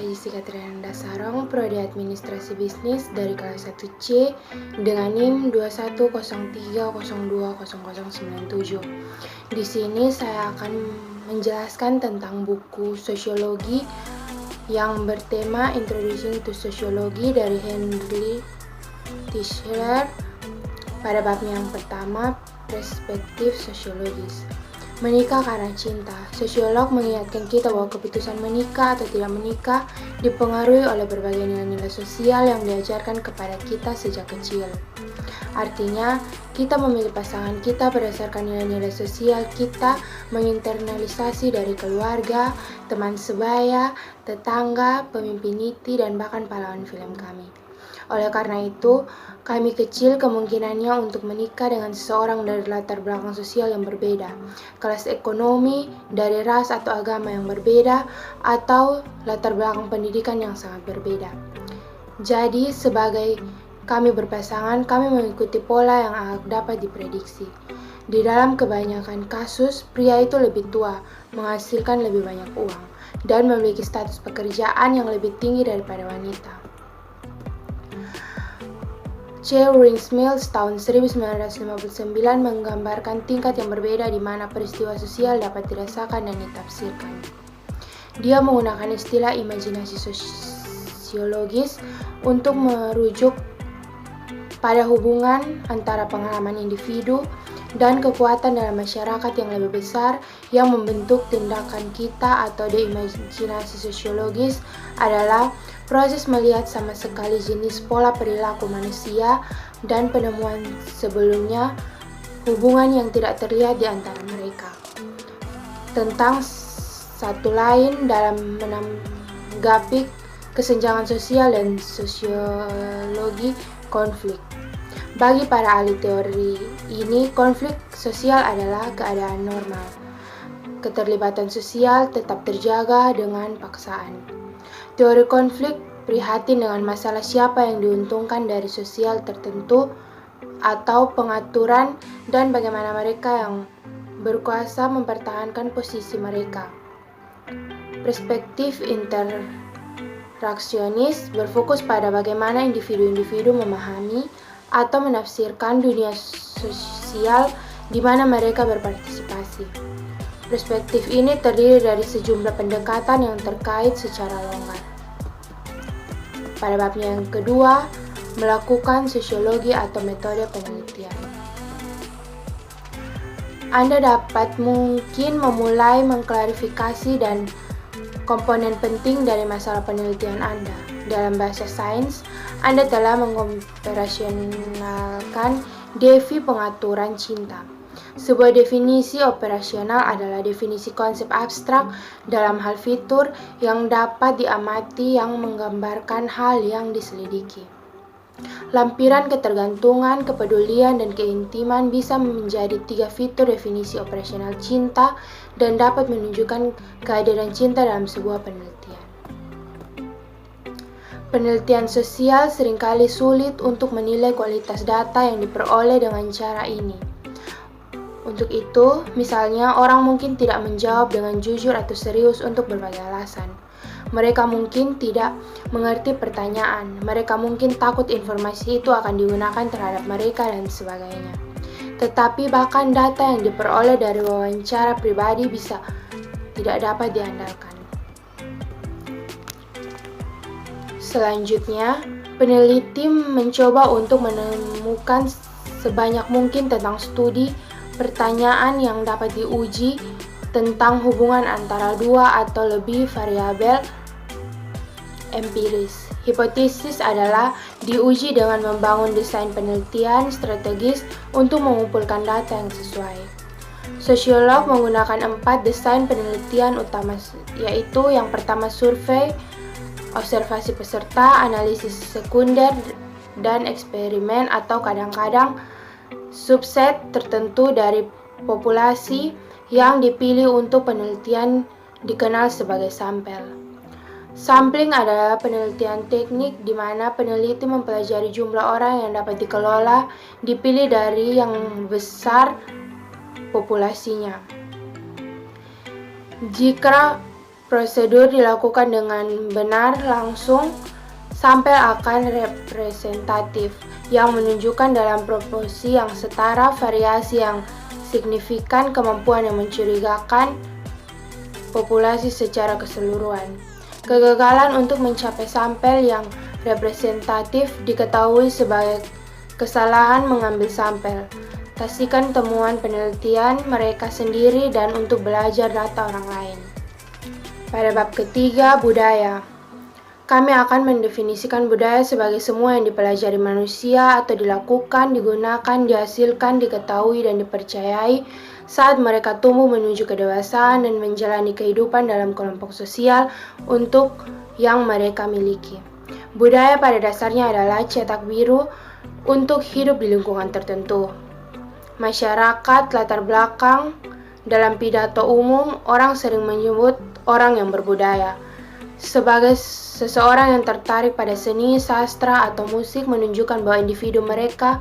saya Jessica Trianda Sarong, Prodi Administrasi Bisnis dari kelas 1C dengan NIM 2103020097. Di sini saya akan menjelaskan tentang buku sosiologi yang bertema Introducing to Sociology dari Henry Tischler pada bab yang pertama, perspektif sosiologis. Menikah karena cinta. Sosiolog mengingatkan kita bahwa keputusan menikah atau tidak menikah dipengaruhi oleh berbagai nilai-nilai sosial yang diajarkan kepada kita sejak kecil. Artinya, kita memilih pasangan kita berdasarkan nilai-nilai sosial kita menginternalisasi dari keluarga, teman sebaya, tetangga, pemimpin inti, dan bahkan pahlawan film kami. Oleh karena itu, kami kecil kemungkinannya untuk menikah dengan seseorang dari latar belakang sosial yang berbeda, kelas ekonomi, dari ras atau agama yang berbeda, atau latar belakang pendidikan yang sangat berbeda. Jadi, sebagai kami berpasangan, kami mengikuti pola yang dapat diprediksi. Di dalam kebanyakan kasus, pria itu lebih tua, menghasilkan lebih banyak uang, dan memiliki status pekerjaan yang lebih tinggi daripada wanita. Chewings Mills tahun 1959 menggambarkan tingkat yang berbeda di mana peristiwa sosial dapat dirasakan dan ditafsirkan. Dia menggunakan istilah imajinasi sosiologis untuk merujuk pada hubungan antara pengalaman individu dan kekuatan dalam masyarakat yang lebih besar yang membentuk tindakan kita, atau imajinasi sosiologis adalah proses melihat sama sekali jenis pola perilaku manusia dan penemuan sebelumnya hubungan yang tidak terlihat di antara mereka tentang satu lain dalam menanggapi kesenjangan sosial dan sosiologi konflik. Bagi para ahli teori ini, konflik sosial adalah keadaan normal. Keterlibatan sosial tetap terjaga dengan paksaan. Teori konflik prihatin dengan masalah siapa yang diuntungkan dari sosial tertentu atau pengaturan dan bagaimana mereka yang berkuasa mempertahankan posisi mereka. Perspektif interaksionis berfokus pada bagaimana individu-individu memahami atau menafsirkan dunia sosial di mana mereka berpartisipasi. Perspektif ini terdiri dari sejumlah pendekatan yang terkait secara longgar. Pada babnya yang kedua, melakukan sosiologi atau metode penelitian. Anda dapat mungkin memulai mengklarifikasi dan komponen penting dari masalah penelitian Anda. Dalam bahasa sains, Anda telah mengoperasionalkan defi pengaturan cinta. Sebuah definisi operasional adalah definisi konsep abstrak dalam hal fitur yang dapat diamati yang menggambarkan hal yang diselidiki. Lampiran ketergantungan, kepedulian, dan keintiman bisa menjadi 3 fitur definisi operasional cinta dan dapat menunjukkan kehadiran cinta dalam sebuah penelitian. Penelitian sosial seringkali sulit untuk menilai kualitas data yang diperoleh dengan cara ini. Untuk itu, misalnya orang mungkin tidak menjawab dengan jujur atau serius untuk berbagai alasan. Mereka mungkin tidak mengerti pertanyaan, mereka mungkin takut informasi itu akan digunakan terhadap mereka dan sebagainya. Tetapi bahkan data yang diperoleh dari wawancara pribadi bisa tidak dapat diandalkan. Selanjutnya, peneliti mencoba untuk menemukan sebanyak mungkin tentang studi pertanyaan yang dapat diuji tentang hubungan antara 2 atau lebih variabel empiris. Hipotesis adalah diuji dengan membangun desain penelitian strategis untuk mengumpulkan data yang sesuai. Sosiolog menggunakan 4 desain penelitian utama, yaitu yang pertama survei, observasi peserta, analisis sekunder, dan eksperimen atau kadang-kadang subset tertentu dari populasi yang dipilih untuk penelitian dikenal sebagai sampel. Sampling adalah penelitian teknik di mana peneliti mempelajari jumlah orang yang dapat dikelola, dipilih dari yang besar populasinya. Jika Prosedur dilakukan dengan benar, langsung, sampai akan representatif yang menunjukkan dalam proporsi yang setara, variasi yang signifikan, kemampuan yang mencurigakan populasi secara keseluruhan. Kegagalan untuk mencapai sampel yang representatif diketahui sebagai kesalahan mengambil sampel. Pastikan temuan penelitian mereka sendiri dan untuk belajar data orang lain. Pada bab ketiga, budaya. Kami akan mendefinisikan budaya sebagai semua yang dipelajari manusia atau dilakukan, digunakan, dihasilkan, diketahui, dan dipercayai saat mereka tumbuh menuju kedewasaan dan menjalani kehidupan dalam kelompok sosial untuk yang mereka miliki. Budaya pada dasarnya adalah cetak biru untuk hidup di lingkungan tertentu. Masyarakat latar belakang. Dalam pidato umum, orang sering menyebut orang yang berbudaya sebagai seseorang yang tertarik pada seni, sastra, atau musik, menunjukkan bahwa individu mereka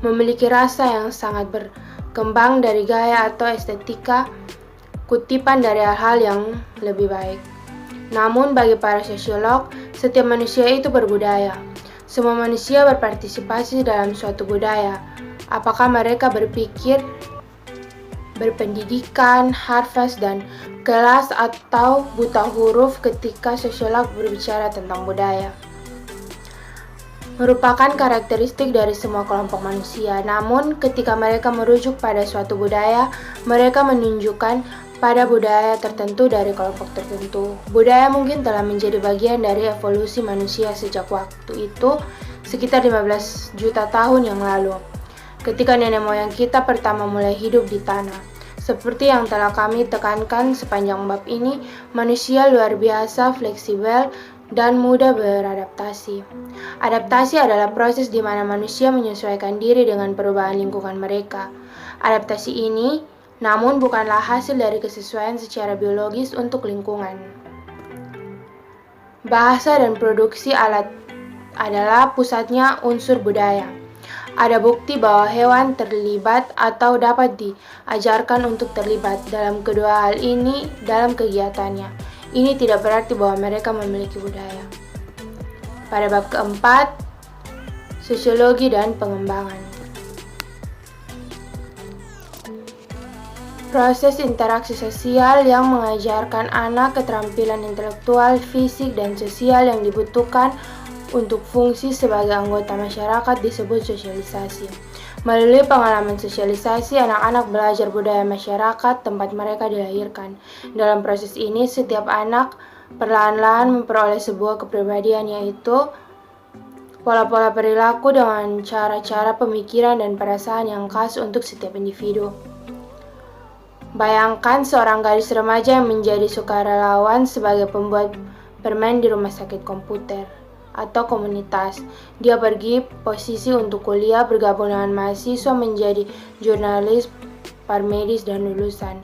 memiliki rasa yang sangat berkembang dari gaya atau estetika kutipan dari hal-hal yang lebih baik. Namun bagi para sosiolog, setiap manusia itu berbudaya. Semua manusia berpartisipasi dalam suatu budaya. Apakah mereka berpikir, berpendidikan, harfas, dan kelas, atau buta huruf ketika sosiolog berbicara tentang budaya? Merupakan karakteristik dari semua kelompok manusia. Namun, ketika mereka merujuk pada suatu budaya, mereka menunjukkan pada budaya tertentu dari kelompok tertentu. Budaya mungkin telah menjadi bagian dari evolusi manusia sejak waktu itu, sekitar 15 juta tahun yang lalu, ketika nenek moyang kita pertama mulai hidup di tanah. Seperti yang telah kami tekankan sepanjang bab ini, manusia luar biasa fleksibel dan mudah beradaptasi. Adaptasi adalah proses di mana manusia menyesuaikan diri dengan perubahan lingkungan mereka. Adaptasi ini, namun, bukanlah hasil dari kesesuaian secara biologis untuk lingkungan. Bahasa dan produksi alat adalah pusatnya unsur budaya. Ada bukti bahwa hewan terlibat atau dapat diajarkan untuk terlibat dalam kedua hal ini dalam kegiatannya. Ini tidak berarti bahwa mereka memiliki budaya. Pada bab keempat, sosiologi dan pengembangan. Proses interaksi sosial yang mengajarkan anak keterampilan intelektual, fisik, dan sosial yang dibutuhkan untuk fungsi sebagai anggota masyarakat disebut sosialisasi. Melalui pengalaman sosialisasi, anak-anak belajar budaya masyarakat tempat mereka dilahirkan. Dalam proses ini, setiap anak perlahan-lahan memperoleh sebuah kepribadian, yaitu pola-pola perilaku dengan cara-cara pemikiran dan perasaan yang khas untuk setiap individu. Bayangkan seorang gadis remaja yang menjadi sukarelawan sebagai pembuat permen di rumah sakit komputer atau komunitas. Dia pergi posisi untuk kuliah, bergabung dengan mahasiswa, menjadi jurnalis, paramedis, dan lulusan.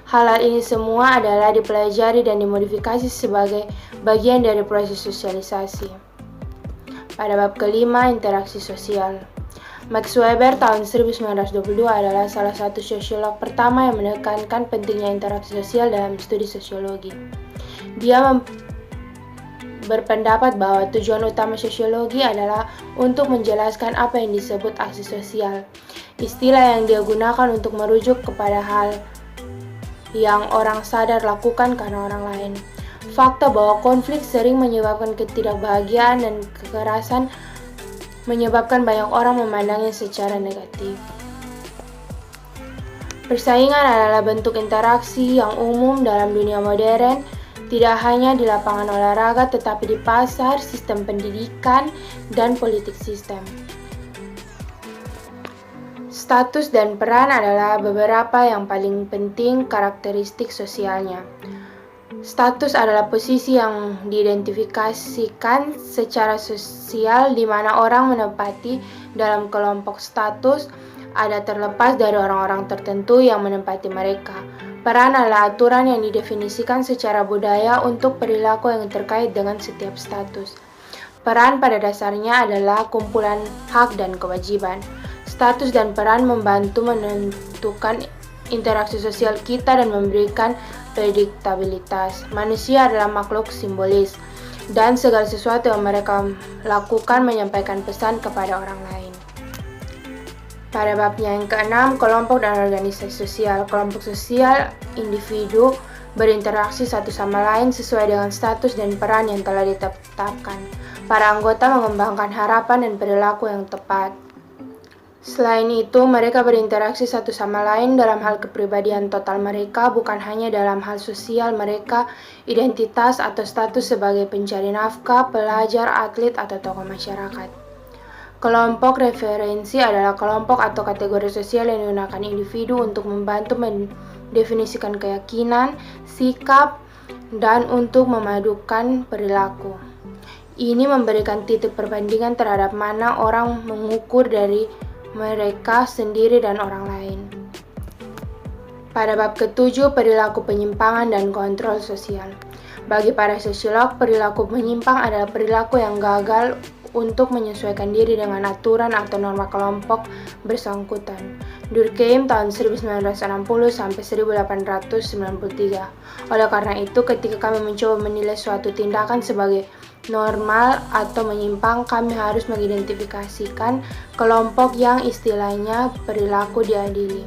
Hal-hal ini semua adalah dipelajari dan dimodifikasi sebagai bagian dari proses sosialisasi. Pada bab kelima, interaksi sosial. Max Weber tahun 1922 adalah salah satu sosiolog pertama yang menekankan pentingnya interaksi sosial dalam studi sosiologi. Dia berpendapat bahwa tujuan utama sosiologi adalah untuk menjelaskan apa yang disebut aksi sosial, istilah yang dia gunakan untuk merujuk kepada hal yang orang sadar lakukan karena orang lain. Fakta bahwa konflik sering menyebabkan ketidakbahagiaan dan kekerasan menyebabkan banyak orang memandangnya secara negatif. Persaingan adalah bentuk interaksi yang umum dalam dunia modern, tidak hanya di lapangan olahraga tetapi di pasar, sistem pendidikan, dan politik sistem. Status dan peran adalah beberapa yang paling penting karakteristik sosialnya. Status adalah posisi yang diidentifikasikan secara sosial di mana orang menempati dalam kelompok status, ada terlepas dari orang-orang tertentu yang menempati mereka. Peran adalah aturan yang didefinisikan secara budaya untuk perilaku yang terkait dengan setiap status. Peran pada dasarnya adalah kumpulan hak dan kewajiban. Status dan peran membantu menentukan interaksi sosial kita dan memberikan prediktabilitas. Manusia adalah makhluk simbolis, dan segala sesuatu yang mereka lakukan menyampaikan pesan kepada orang lain. Pada babnya yang keenam, kelompok dan organisasi sosial. Kelompok sosial individu berinteraksi satu sama lain sesuai dengan status dan peran yang telah ditetapkan. Para anggota mengembangkan harapan dan perilaku yang tepat. Selain itu, mereka berinteraksi satu sama lain dalam hal kepribadian total mereka, bukan hanya dalam hal sosial mereka, identitas atau status sebagai pencari nafkah, pelajar, atlet, atau tokoh masyarakat. Kelompok referensi adalah kelompok atau kategori sosial yang digunakan individu untuk membantu mendefinisikan keyakinan, sikap, dan untuk memadukan perilaku. Ini memberikan titik perbandingan terhadap mana orang mengukur dari mereka sendiri dan orang lain. Pada bab ketujuh, perilaku penyimpangan dan kontrol sosial. Bagi para sosiolog, perilaku menyimpang adalah perilaku yang gagal untuk menyesuaikan diri dengan aturan atau norma kelompok bersangkutan. Durkheim tahun 1960 sampai 1893. Oleh karena itu, ketika kami mencoba menilai suatu tindakan sebagai normal atau menyimpang, kami harus mengidentifikasikan kelompok yang istilahnya perilaku diadili.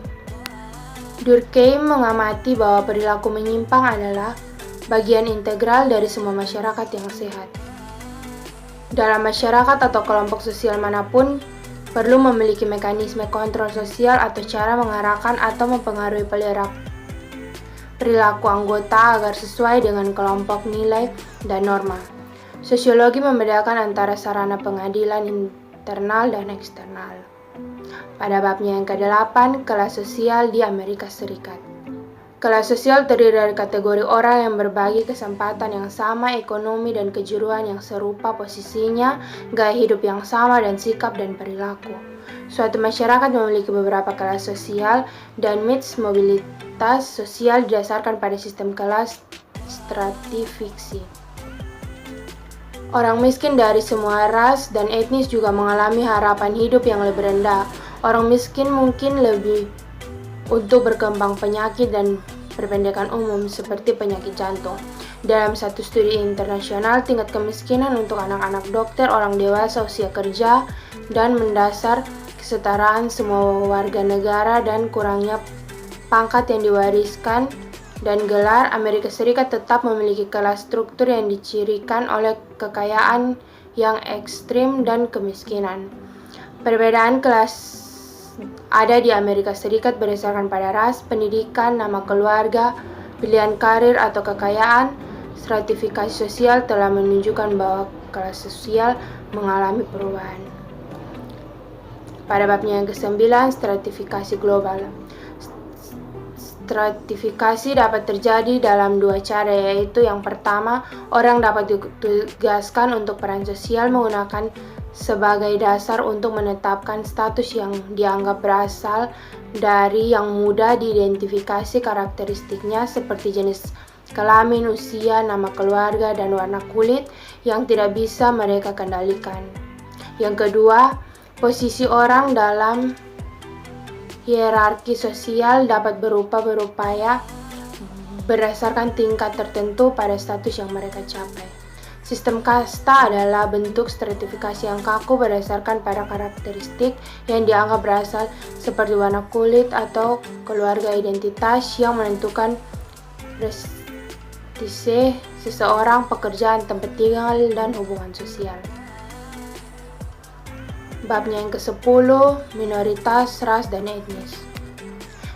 Durkheim mengamati bahwa perilaku menyimpang adalah bagian integral dari semua masyarakat yang sehat. Dalam masyarakat atau kelompok sosial manapun, perlu memiliki mekanisme kontrol sosial atau cara mengarahkan atau mempengaruhi perilaku anggota agar sesuai dengan kelompok nilai dan norma. Sosiologi membedakan antara sarana pengadilan internal dan eksternal. Pada babnya yang ke-8, kelas sosial di Amerika Serikat. Kelas sosial terdiri dari kategori orang yang berbagi kesempatan yang sama, ekonomi dan kejuruan yang serupa posisinya, gaya hidup yang sama, dan sikap dan perilaku. Suatu masyarakat memiliki beberapa kelas sosial, dan mix mobilitas sosial didasarkan pada sistem kelas stratifikasi. Orang miskin dari semua ras dan etnis juga mengalami harapan hidup yang lebih rendah. Orang miskin mungkin lebih untuk berkembang penyakit dan perpendekan umum seperti penyakit jantung. Dalam satu studi internasional, tingkat kemiskinan untuk anak-anak dokter, orang dewasa, usia kerja, dan mendasar kesetaraan semua warga negara dan kurangnya pangkat yang diwariskan dan gelar, Amerika Serikat tetap memiliki kelas struktur yang dicirikan oleh kekayaan yang ekstrim dan kemiskinan. Perbedaan kelas ada di Amerika Serikat berdasarkan pada ras, pendidikan, nama keluarga, pilihan karir atau kekayaan. Stratifikasi sosial telah menunjukkan bahwa kelas sosial mengalami perubahan. Pada babnya yang ke-9, stratifikasi global. Stratifikasi dapat terjadi dalam dua cara, yaitu yang pertama, orang dapat ditugaskan untuk peran sosial menggunakan sebagai dasar untuk menetapkan status yang dianggap berasal dari yang mudah diidentifikasi karakteristiknya seperti jenis kelamin, usia, nama keluarga, dan warna kulit yang tidak bisa mereka kendalikan. Yang kedua, posisi orang dalam hierarki sosial dapat berupaya berdasarkan tingkat tertentu pada status yang mereka capai. Sistem kasta adalah bentuk stratifikasi yang kaku berdasarkan pada karakteristik yang dianggap berasal seperti warna kulit atau keluarga, identitas yang menentukan prestise seseorang, pekerjaan, tempat tinggal, dan hubungan sosial. Babnya yang ke-10, minoritas, ras, dan etnis.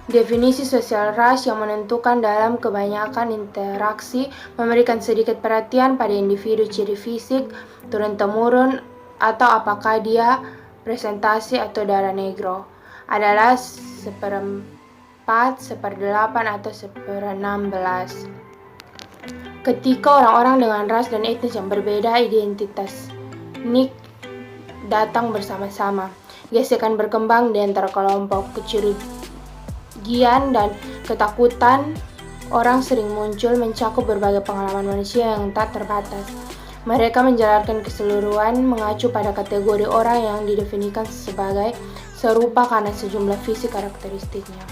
Definisi sosial ras yang menentukan dalam kebanyakan interaksi memberikan sedikit perhatian pada individu ciri fisik, turun-temurun, atau apakah dia presentasi atau darah negro, adalah 1/4, 1/8, atau 1/16. Ketika orang-orang dengan ras dan etnis yang berbeda, identitas nik datang bersama-sama. Gesekan berkembang di antara kelompok. Kecurigaan dan ketakutan orang sering muncul mencakup berbagai pengalaman manusia yang tak terbatas. Mereka menjalankan keseluruhan mengacu pada kategori orang yang didefinisikan sebagai serupa karena sejumlah fisik karakteristiknya.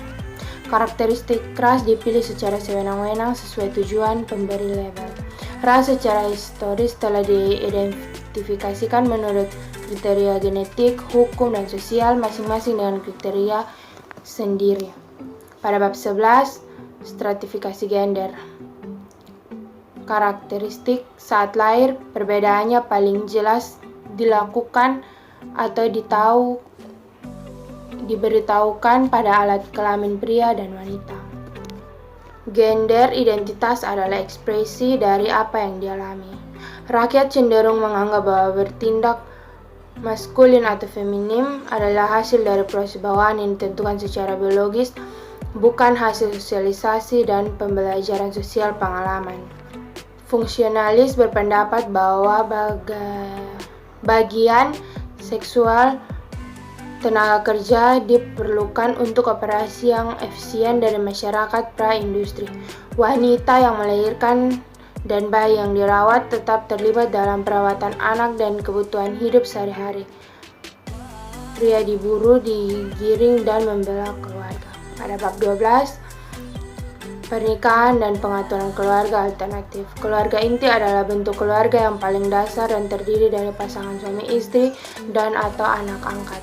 Karakteristik ras dipilih secara sewenang-wenang sesuai tujuan pemberi label. Ras secara historis telah diidentifikasikan menurut kriteria genetik, hukum, dan sosial masing-masing dengan kriteria sendiri. Pada bab 11, stratifikasi gender. Karakteristik saat lahir, perbedaannya paling jelas dilakukan atau diberitahukan pada alat kelamin pria dan wanita. Gender identitas adalah ekspresi dari apa yang dialami. Rakyat cenderung menganggap bahwa bertindak maskulin atau feminim adalah hasil dari proses bawaan yang ditentukan secara biologis, bukan hasil sosialisasi dan pembelajaran sosial pengalaman. Fungsionalis berpendapat bahwa bagian seksual tenaga kerja diperlukan untuk operasi yang efisien dari masyarakat pra-industri. Wanita yang melahirkan dan bayi yang dirawat tetap terlibat dalam perawatan anak dan kebutuhan hidup sehari-hari. Pria diburu, digiring, dan membela keluarga. Pada bab 12, pernikahan dan pengaturan keluarga alternatif. Keluarga inti adalah bentuk keluarga yang paling dasar dan terdiri dari pasangan suami istri dan atau anak angkat.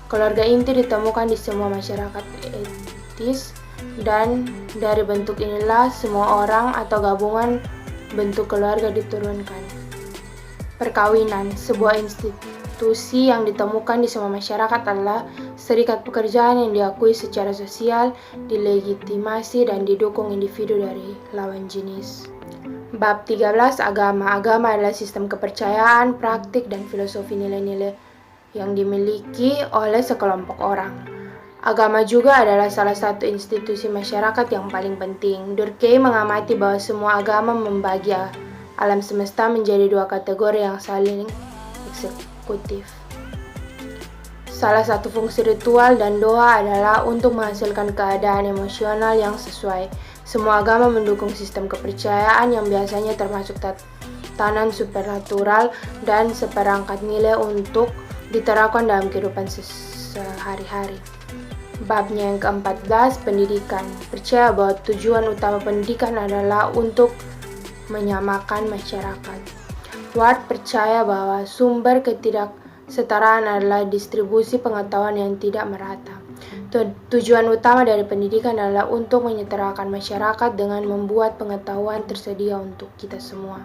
Keluarga inti ditemukan di semua masyarakat etis, dan dari bentuk inilah semua orang atau gabungan bentuk keluarga diturunkan. Perkawinan, sebuah institusi yang ditemukan di semua masyarakat, adalah serikat pekerjaan yang diakui secara sosial, dilegitimasi, dan didukung individu dari lawan jenis. Bab 13, agama. Agama adalah sistem kepercayaan, praktik, dan filosofi nilai-nilai yang dimiliki oleh sekelompok orang. Agama juga adalah salah satu institusi masyarakat yang paling penting. Durkheim mengamati bahwa semua agama membagi alam semesta menjadi dua kategori yang saling eksekutif. Salah satu fungsi ritual dan doa adalah untuk menghasilkan keadaan emosional yang sesuai. Semua agama mendukung sistem kepercayaan yang biasanya termasuk tatanan supernatural dan seperangkat nilai untuk diterapkan dalam kehidupan sehari-hari. Babnya yang ke-14, pendidikan. Percaya bahwa tujuan utama pendidikan adalah untuk menyamakan masyarakat. Ward percaya bahwa sumber ketidaksetaraan adalah distribusi pengetahuan yang tidak merata. Tujuan utama dari pendidikan adalah untuk menyetarakan masyarakat dengan membuat pengetahuan tersedia untuk kita semua.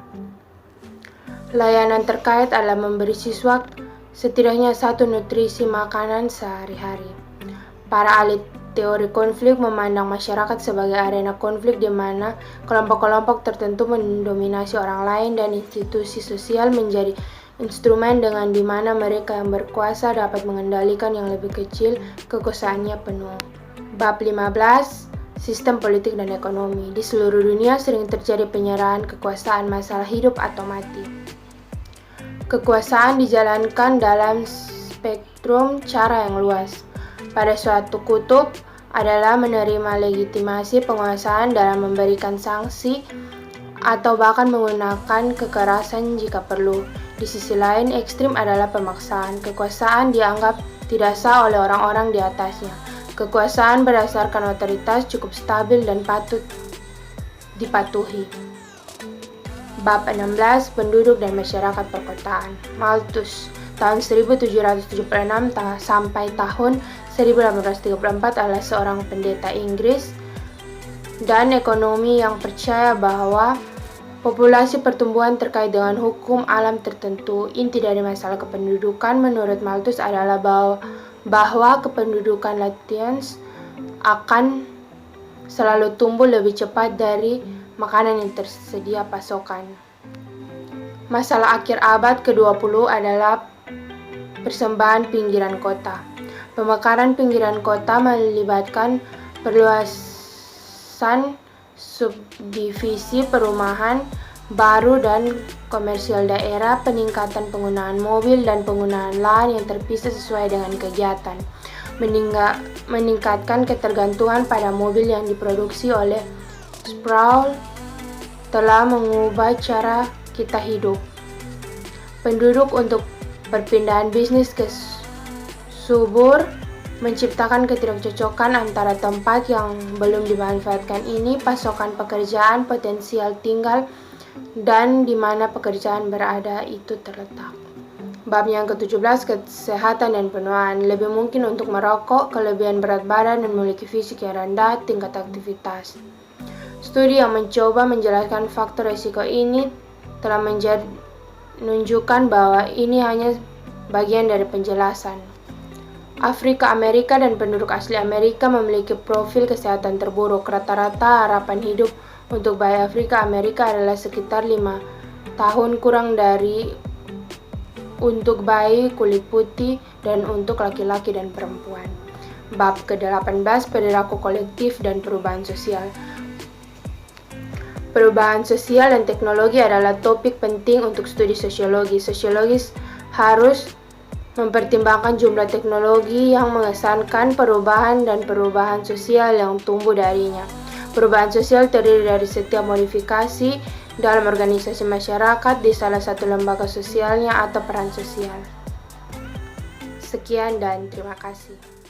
Layanan terkait adalah memberi siswa setidaknya satu nutrisi makanan sehari-hari. Para ahli teori konflik memandang masyarakat sebagai arena konflik di mana kelompok-kelompok tertentu mendominasi orang lain dan institusi sosial menjadi instrumen dengan di mana mereka yang berkuasa dapat mengendalikan yang lebih kecil kekuasaannya penuh. Bab 15, sistem politik dan ekonomi. Di seluruh dunia sering terjadi penyerahan kekuasaan masalah hidup atau mati. Kekuasaan dijalankan dalam spektrum cara yang luas. Pada suatu kutub adalah menerima legitimasi penguasaan dalam memberikan sanksi atau bahkan menggunakan kekerasan jika perlu. Di sisi lain, ekstrim adalah pemaksaan. Kekuasaan dianggap tidak sah oleh orang-orang di atasnya. Kekuasaan berdasarkan otoritas cukup stabil dan patut dipatuhi. Bab 16, penduduk dan masyarakat perkotaan. Malthus, tahun 1776 sampai tahun 1834 adalah seorang pendeta Inggris dan ekonomi yang percaya bahwa populasi pertumbuhan terkait dengan hukum alam tertentu. Inti dari masalah kependudukan menurut Malthus adalah bahwa kependudukan Latians akan selalu tumbuh lebih cepat dari makanan yang tersedia pasokan. Masalah akhir abad ke-20 adalah persembahan pinggiran kota. Pemekaran pinggiran kota melibatkan perluasan subdivisi perumahan baru dan komersial daerah, peningkatan penggunaan mobil dan penggunaan lahan yang terpisah sesuai dengan kegiatan, meningkatkan ketergantungan pada mobil yang diproduksi oleh Sproul telah mengubah cara kita hidup. Penduduk untuk perpindahan bisnis ke subur menciptakan ketidakcocokan antara tempat yang belum dimanfaatkan ini, pasokan pekerjaan, potensial tinggal, dan di mana pekerjaan berada itu terletak. Bab yang ke-17, kesehatan dan penuaan. Lebih mungkin untuk merokok, kelebihan berat badan, dan memiliki fisik yang rendah, tingkat aktivitas. Studi yang mencoba menjelaskan faktor risiko ini telah menunjukkan bahwa ini hanya bagian dari penjelasan. Afrika Amerika dan penduduk asli Amerika memiliki profil kesehatan terburuk. Rata-rata harapan hidup untuk bayi Afrika Amerika adalah sekitar 5 tahun kurang dari untuk bayi kulit putih dan untuk laki-laki dan perempuan. Bab ke-18, perilaku kolektif dan perubahan sosial. Perubahan sosial dan teknologi adalah topik penting untuk studi sosiologi. Sosiologis harus mempertimbangkan jumlah teknologi yang mengesankan perubahan dan perubahan sosial yang tumbuh darinya. Perubahan sosial terdiri dari setiap modifikasi dalam organisasi masyarakat di salah satu lembaga sosialnya atau peran sosial. Sekian dan terima kasih.